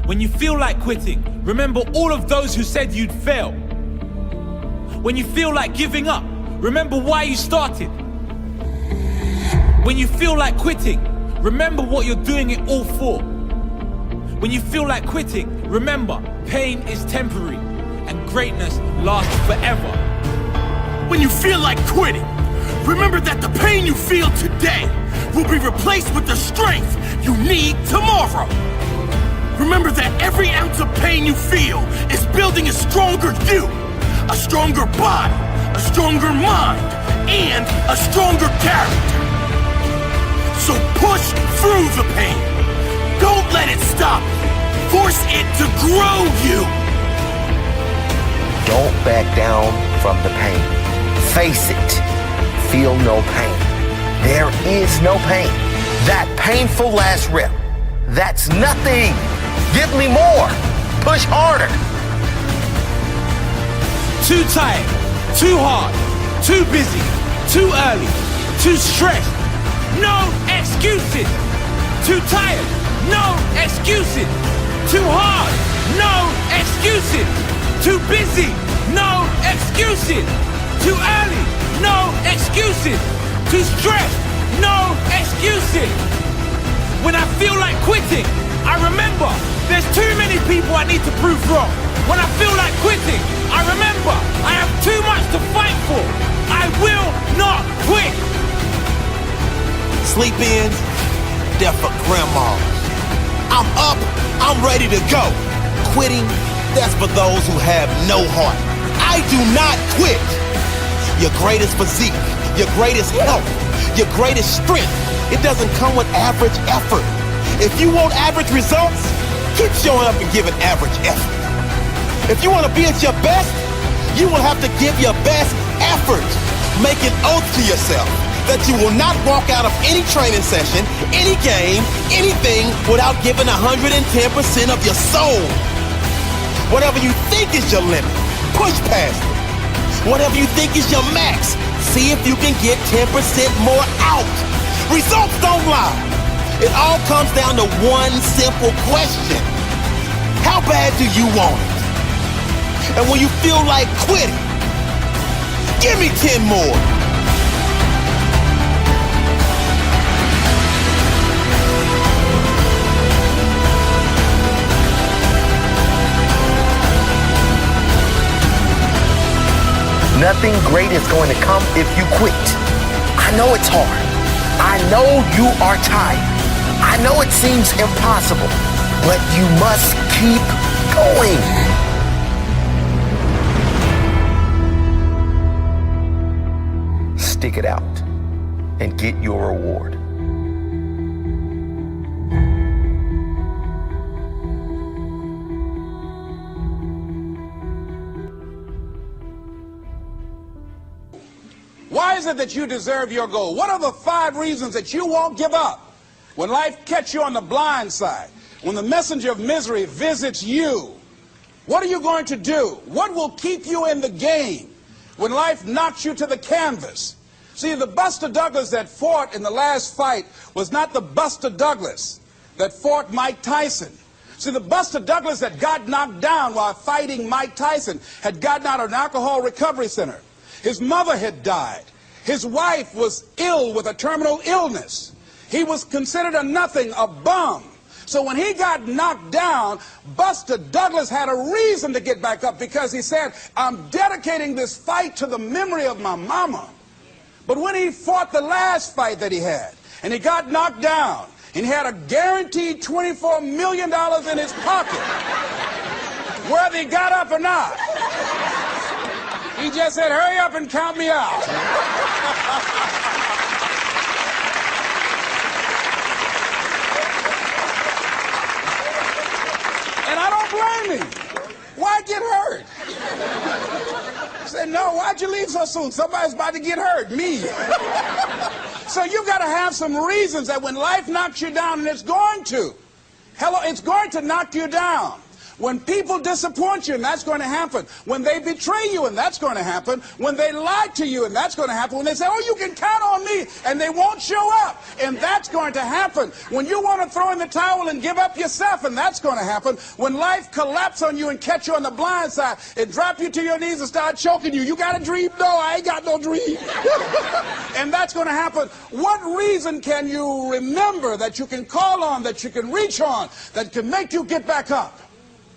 When you feel like quitting, remember all of those who said you'd fail. When you feel like giving up, remember why you started. When you feel like quitting, remember what you're doing it all for. When you feel like quitting, remember pain is temporary and greatness lasts forever. When you feel like quitting, remember that the pain you feel today will be replaced with the strength you need tomorrow. Remember that every ounce of pain you feel is building a stronger you, a stronger body, a stronger mind, and a stronger character. So push through the pain. Don't let it stop you. Force it to grow you. Don't back down from the pain. Face it. Feel no pain. There is no pain. That painful last rep, that's nothing. Give me more. Push harder. Too tired, too hard, too busy, too early, too stressed. No excuses. Too tired, no excuses. Too hard, no excuses. Too busy, no excuses. Too early, no excuses. Too stressed, no excuses. When I feel like quitting, I remember there's too many people I need to prove wrong. When I feel like quitting, I remember I have too much to fight for. I will not quit. Sleep ins, they're for grandmas. I'm up, I'm ready to go. Quitting, that's for those who have no heart. I do not quit. Your greatest physique, your greatest health, your greatest strength, it doesn't come with average effort. If you want average results, keep showing up and giving average effort. If you want to be at your best, you will have to give your best effort. Make an oath to yourself that you will not walk out of any training session, any game, anything without giving 110% of your soul. Whatever you think is your limit, push past it. Whatever you think is your max, see if you can get 10% more out. Results don't lie. It all comes down to one simple question. How bad do you want it? And when you feel like quitting, give me 10 more. Nothing great is going to come if you quit. I know it's hard. I know you are tired. I know it seems impossible, but you must keep going. Stick it out and get your reward. Why is it that you deserve your goal? What are the 5 reasons that you won't give up? When life catches you on the blind side, when the messenger of misery visits you, what are you going to do? What will keep you in the game when life knocks you to the canvas? See, the Buster Douglas that fought in the last fight was not the Buster Douglas that fought Mike Tyson. See, the Buster Douglas that got knocked down while fighting Mike Tyson had gotten out of an alcohol recovery center. His mother had died. His wife was ill with a terminal illness. He was considered a nothing, a bum. So when he got knocked down, Buster Douglas had a reason to get back up because he said, I'm dedicating this fight to the memory of my mama. But when he fought the last fight that he had, and he got knocked down, and he had a guaranteed $24 million in his pocket, whether he got up or not, he just said, hurry up and count me out. And I don't blame him. Why get hurt? He said, no, why'd you leave so soon? Somebody's about to get hurt, me. So you got to have some reasons that when life knocks you down, and it's going to. Hello, it's going to knock you down. When people disappoint you, and that's going to happen. When they betray you, and that's going to happen. When they lie to you, and that's going to happen. When they say, oh, you can count on me, and they won't show up, and that's going to happen. When you want to throw in the towel and give up yourself, and that's going to happen. When life collapses on you and catch you on the blind side, and drop you to your knees and start choking you. You got a dream? No, I ain't got no dream. And that's going to happen. What reason can you remember that you can call on, that you can reach on, that can make you get back up?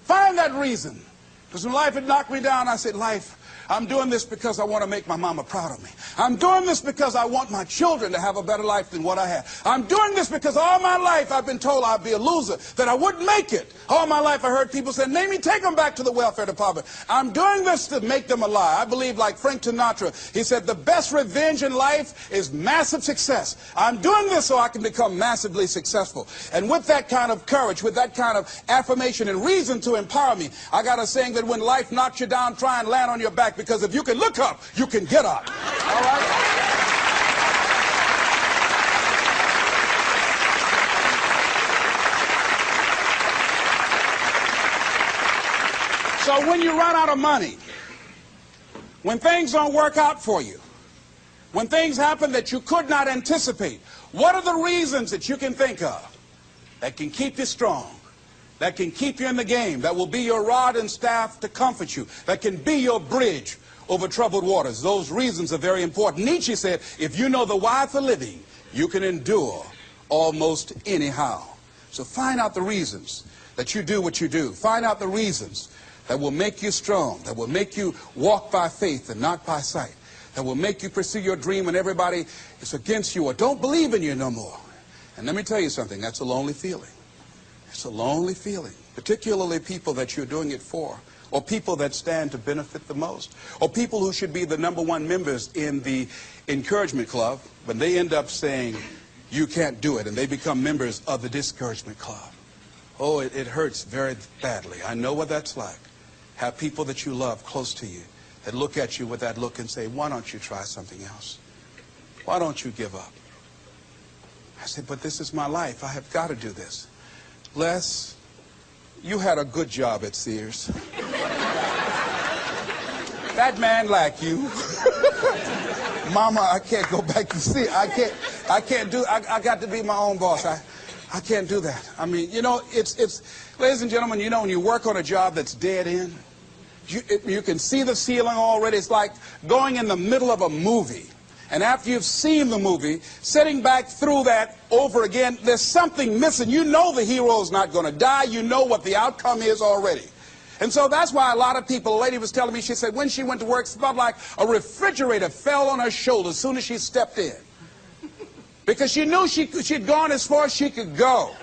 Find that reason. Because when life had knocked me down, I said, life, I'm doing this because I want to make my mama proud of me. I'm doing this because I want my children to have a better life than what I had. I'm doing this because all my life I've been told I'd be a loser, that I wouldn't make it. All my life I heard people say, Mamie, take them back to the welfare department. I'm doing this to make them a lie. I believe, like Frank Sinatra, he said, the best revenge in life is massive success. I'm doing this so I can become massively successful. And with that kind of courage, with that kind of affirmation and reason to empower me, I got a saying that when life knocks you down, try and land on your back, because if you can look up, you can get up. All right? So when you run out of money, when things don't work out for you, when things happen that you could not anticipate, what are the reasons that you can think of that can keep you strong, that can keep you in the game, that will be your rod and staff to comfort you, that can be your bridge over troubled waters? Those reasons are very important. Nietzsche said, if you know the why for living, you can endure almost anyhow. So find out the reasons that you do what you do. Find out the reasons that will make you strong, that will make you walk by faith and not by sight, that will make you pursue your dream when everybody is against you or don't believe in you no more. And let me tell you something, that's a lonely feeling. It's a lonely feeling, particularly people that you're doing it for, or people that stand to benefit the most, or people who should be the #1 members in the encouragement club, when they end up saying, you can't do it, and they become members of the discouragement club. Oh, it hurts very badly. I know what that's like. Have people that you love close to you that look at you with that look and say, why don't you try something else? Why don't you give up? I said, but this is my life. I have got to do this. Les, you had a good job at Sears. That man like you. Mama, I can't go back to Sears. I got to be my own boss. I can't do that. I mean, you know, it's ladies and gentlemen, you know, when you work on a job that's dead end, you can see the ceiling already. It's like going in the middle of a movie. And after you've seen the movie, sitting back through that over again, there's something missing. You know the hero's not going to die. You know what the outcome is already. And so that's why a lot of people, a lady was telling me, she said when she went to work, it felt like a refrigerator fell on her shoulder as soon as she stepped in. Because she knew she'd gone as far as she could go.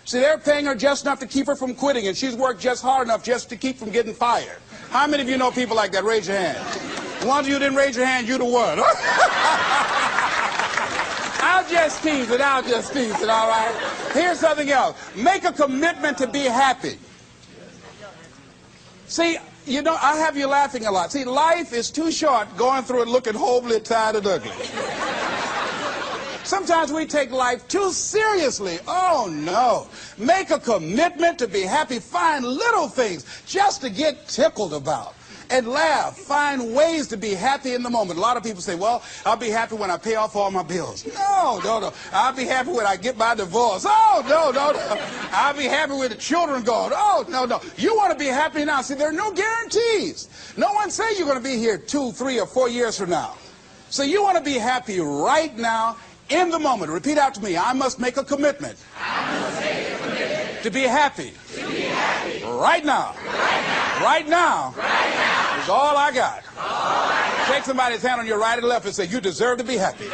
See, they're paying her just enough to keep her from quitting, and she's worked just hard enough just to keep from getting fired. How many of you know people like that? Raise your hand. The ones of you didn't raise your hand, you the one. I'll just tease it, all right? Here's something else. Make a commitment to be happy. See, you know, I have you laughing a lot. See, life is too short going through it looking homely, tired, and ugly. Sometimes we take life too seriously. Oh, no. Make a commitment to be happy. Find little things just to get tickled about. And laugh. Find ways to be happy in the moment. A lot of people say, well, I'll be happy when I pay off all my bills. No. I'll be happy when I get my divorce. Oh, no. I'll be happy with the children gone. Oh, no. You want to be happy now. See, there are no guarantees. No one says you're going to be here 2, 3, or 4 years from now. So you want to be happy right now, in the moment. Repeat after me. I must make a commitment. To be happy. Right now. Right now. Is all I got. Take somebody's hand on your right and left and say, you deserve to be happy.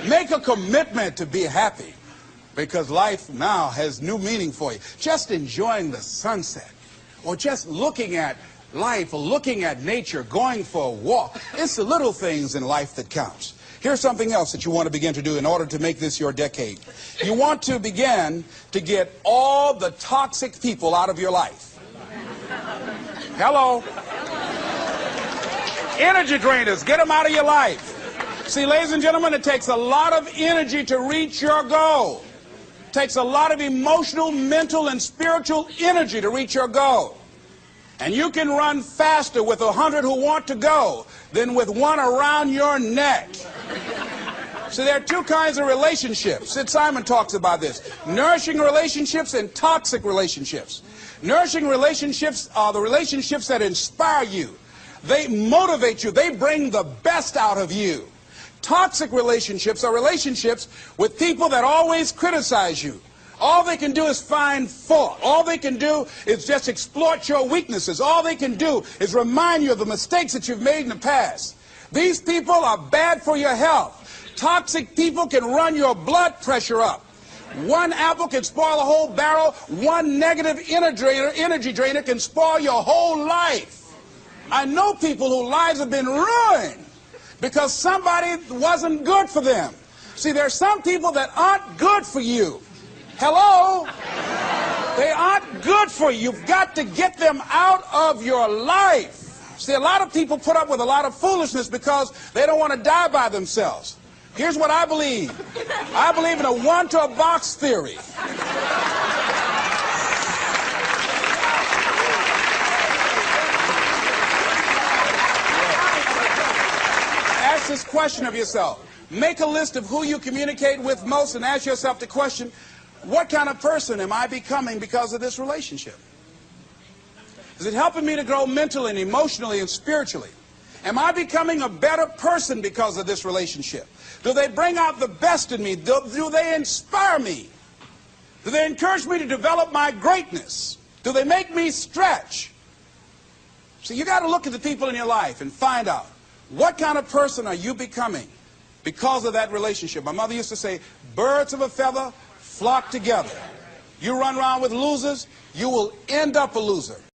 Make a commitment to be happy, because life now has new meaning for you. Just enjoying the sunset, or just looking at life, or looking at nature, going for a walk. It's the little things in life that counts. Here's something else that you want to begin to do in order to make this your decade. You want to begin to get all the toxic people out of your life. Hello. Energy drainers, get them out of your life. See, ladies and gentlemen, it takes a lot of energy to reach your goal. It takes a lot of emotional, mental, and spiritual energy to reach your goal. And you can run faster with 100 who want to go than with one around your neck. So there are two kinds of relationships. Sid Simon talks about this. Nourishing relationships and toxic relationships. Nourishing relationships are the relationships that inspire you. They motivate you. They bring the best out of you. Toxic relationships are relationships with people that always criticize you. All they can do is find fault. All they can do is just exploit your weaknesses. All they can do is remind you of the mistakes that you've made in the past. These people are bad for your health. Toxic people can run your blood pressure up. One apple can spoil a whole barrel. One negative energy drainer can spoil your whole life. I know people whose lives have been ruined because somebody wasn't good for them. See, there are some people that aren't good for you. Hello? They aren't good for you. You've got to get them out of your life. See, a lot of people put up with a lot of foolishness because they don't want to die by themselves. Here's what I believe. I believe in a one-to-a-box theory. Ask this question of yourself. Make a list of who you communicate with most and ask yourself the question, what kind of person am I becoming because of this relationship? Is it helping me to grow mentally and emotionally and spiritually? Am I becoming a better person because of this relationship? Do they bring out the best in me? Do they inspire me? Do they encourage me to develop my greatness? Do they make me stretch? So you got to look at the people in your life and find out what kind of person are you becoming because of that relationship. My mother used to say, birds of a feather flock together. You run around with losers, you will end up a loser.